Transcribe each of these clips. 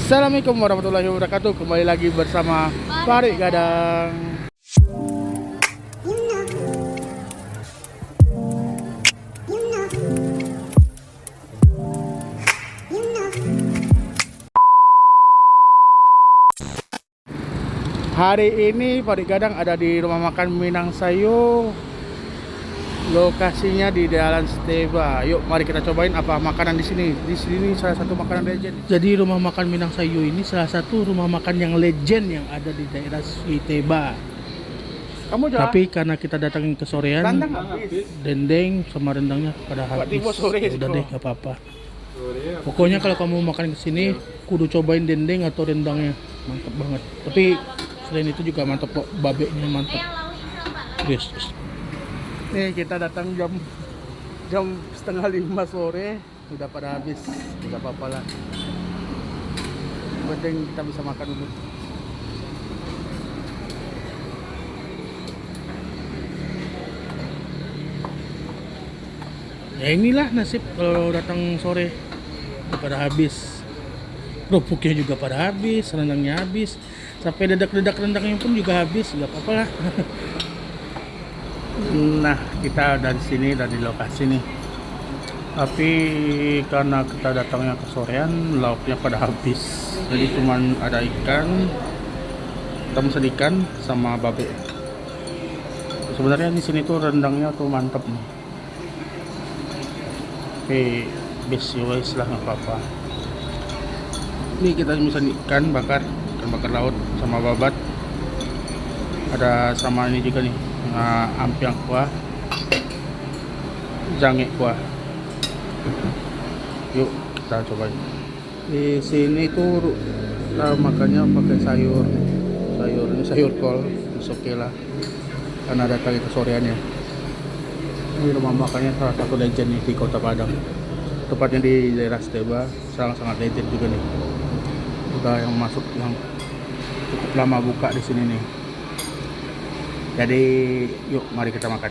Assalamualaikum warahmatullahi wabarakatuh. Kembali lagi bersama Farid Gadang. Hari ini Farid Gadang ada di rumah makan Minang Sayu. Lokasinya di Jalan Steba. Yuk, mari kita cobain apa makanan di sini. Di sini salah satu makanan legend. Jadi rumah makan Minang Sayu ini salah satu rumah makan yang legend yang ada di daerah Steba. Kamu jalan? Tapi karena kita datangin ke sorean, dendeng sama rendangnya pada habis. Udah deh, gak apa-apa. Pokoknya kalau kamu makan ke sini, kudu cobain dendeng atau rendangnya. Mantap banget. Tapi selain itu juga mantap kok, babenya mantap. Yes. Nih kita datang jam 4:30 sore, udah pada habis, tidak apa-apa lah. Penting kita bisa makan dulu. Ya inilah nasib kalau datang sore, udah pada habis. Kerupuknya juga pada habis, rendangnya habis, sampai dedak-dedak rendangnya pun juga habis, nggak apa-apa lah. Nah, kita dari sini, dari lokasi nih. Tapi karena kita datangnya ke sorean, lauknya pada habis. Jadi cuman ada ikan, kita mesen ikan sama babe. Sebenarnya di sini tuh rendangnya tuh mantap nih. Oke, best wise lah, nggak apa-apa. Ini kita mesen ikan bakar laut sama babat. Ada sama ini juga nih. Ampiang kuah, jange kuah. Yuk kita cobain. Di sini tuh makannya pakai sayur ini sayur kol, oke lah. Karena datang itu soreannya. Ini rumah makannya salah satu legend nih di Kota Padang. Tepatnya di daerah Steba, sangat legend juga nih. Udah yang masuk yang cukup lama buka di sini nih. Jadi yuk mari kita makan.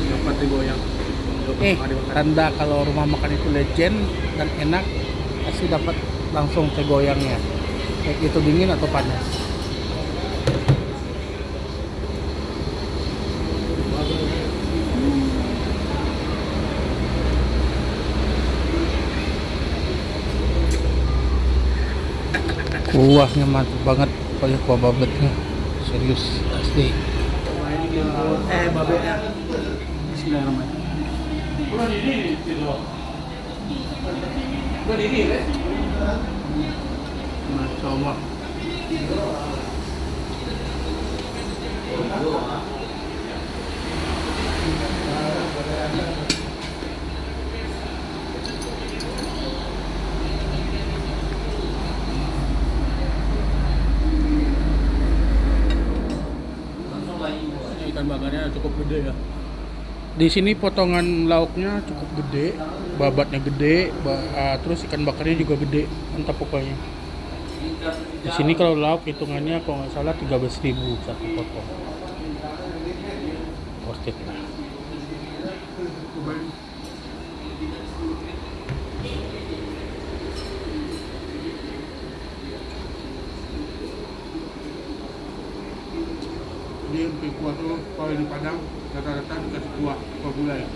Dapat digoyang. Tanda kalau rumah makan itu legend dan enak, pasti dapat langsung goyangnya. Baik itu dingin atau panas. Kuahnya mantap banget, pakai kuah babetnya, serius asli. Babetnya. Bismillahirrahmanirrahim. Masya Allah. Ikan bakarnya cukup gede ya. Di sini potongan lauknya cukup gede, babatnya gede, terus ikan bakarnya juga gede, mantap pokoknya. Di sini kalau lauk hitungannya kalau nggak salah 13.000 satu potong. Worth it lah. Ini emping kuah tuh kalau di Padang rata-rata dikasih kuah gulai.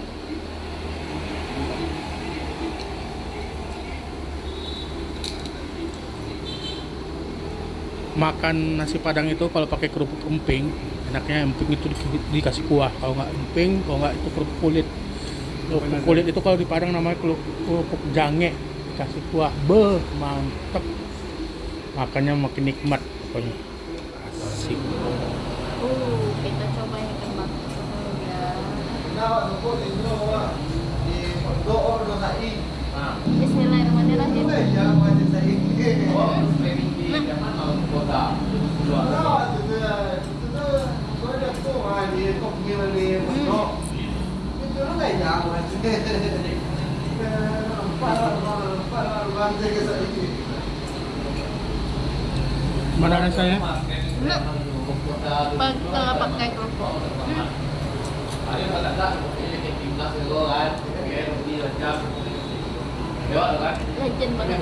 Makan nasi Padang itu kalau pakai kerupuk emping, enaknya emping itu dikasih kuah. Kalau nggak emping, kalau nggak itu kerupuk kulit. Kerupuk kulit itu kalau di Padang namanya kerupuk jange, dikasih kuah. Mantep. Makannya makin nikmat pokoknya. Asik. Kita coba yang ikan bakar ya. Bismillahirrahmanirrahim. Mana rasanya? Pakai kerupuk. Legend banget.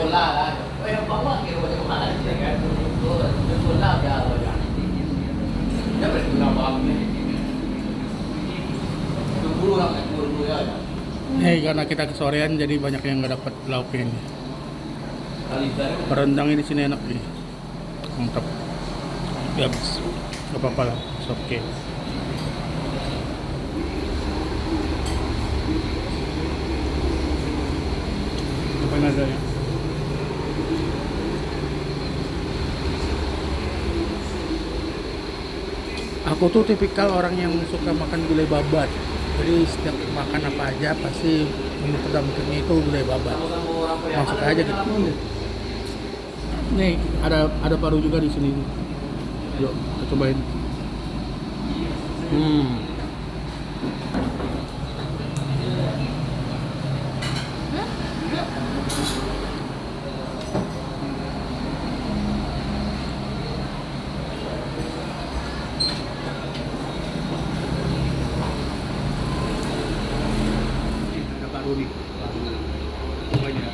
Karena kita kesorean jadi banyak yang nggak dapat lauknya ini. Rendang ini sini enak nih, mantap. Ya, nggak apa-apa lah, it's okay. Apa yang ada ya? Aku tuh tipikal orang yang suka makan gulai babat. Jadi setiap makan apa aja pasti menu pendampingnya itu gulai babat. Masuk aja gitu. Nih ada paru juga di sini. Yuk kita cobain. Ada paru nih. Semuanya.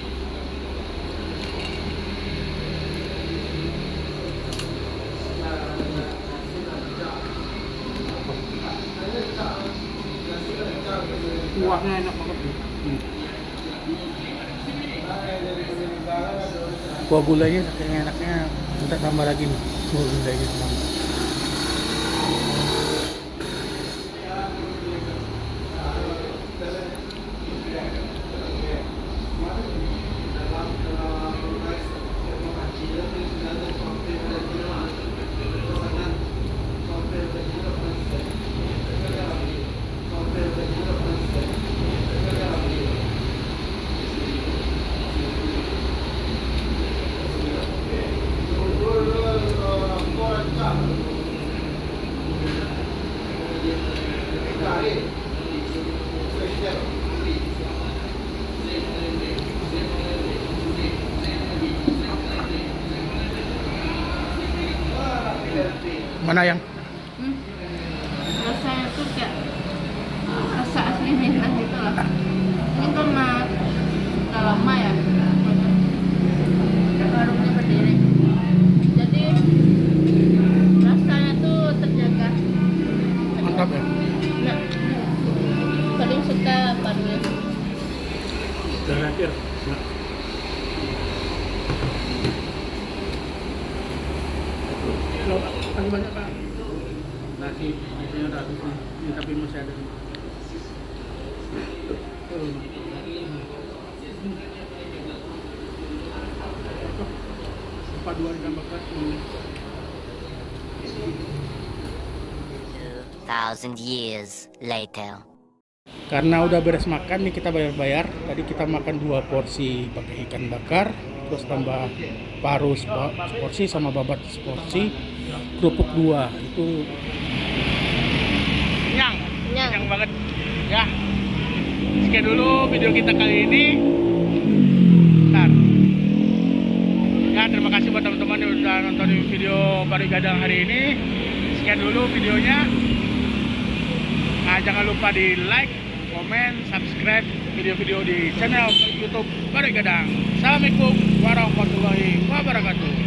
Kuahnya enak banget nih. Kuah gulainya saking enaknya, kita tambah lagi nih kuah gulainya. Mana yang? Rasanya tuh kayak rasa asli Minang gitu loh. Ini karena udah lama ya warungnya berdiri, jadi rasanya tuh terjaga. Mantap ya? Nah, paling suka parunya. Terakhir. Kasih banyak Pak. Nasi biasanya udah habis nih. Ini tapi masih ada nih. Paduan ikan bakar. 2,000 years later. Karena udah beres makan nih kita bayar-bayar. Tadi kita makan 2 porsi pakai ikan bakar, terus tambah paru seporsi sama babat seporsi, kerupuk 2. Itu kenyang banget. Ya. Sekian dulu video kita kali ini. Bentar. Ya, terima kasih buat teman-teman yang udah nonton video Baru Gadang hari ini. Sekian dulu videonya. Nah, jangan lupa di like, komen, subscribe video-video di channel YouTube Baru Gadang. Assalamualaikum warahmatullahi wabarakatuh.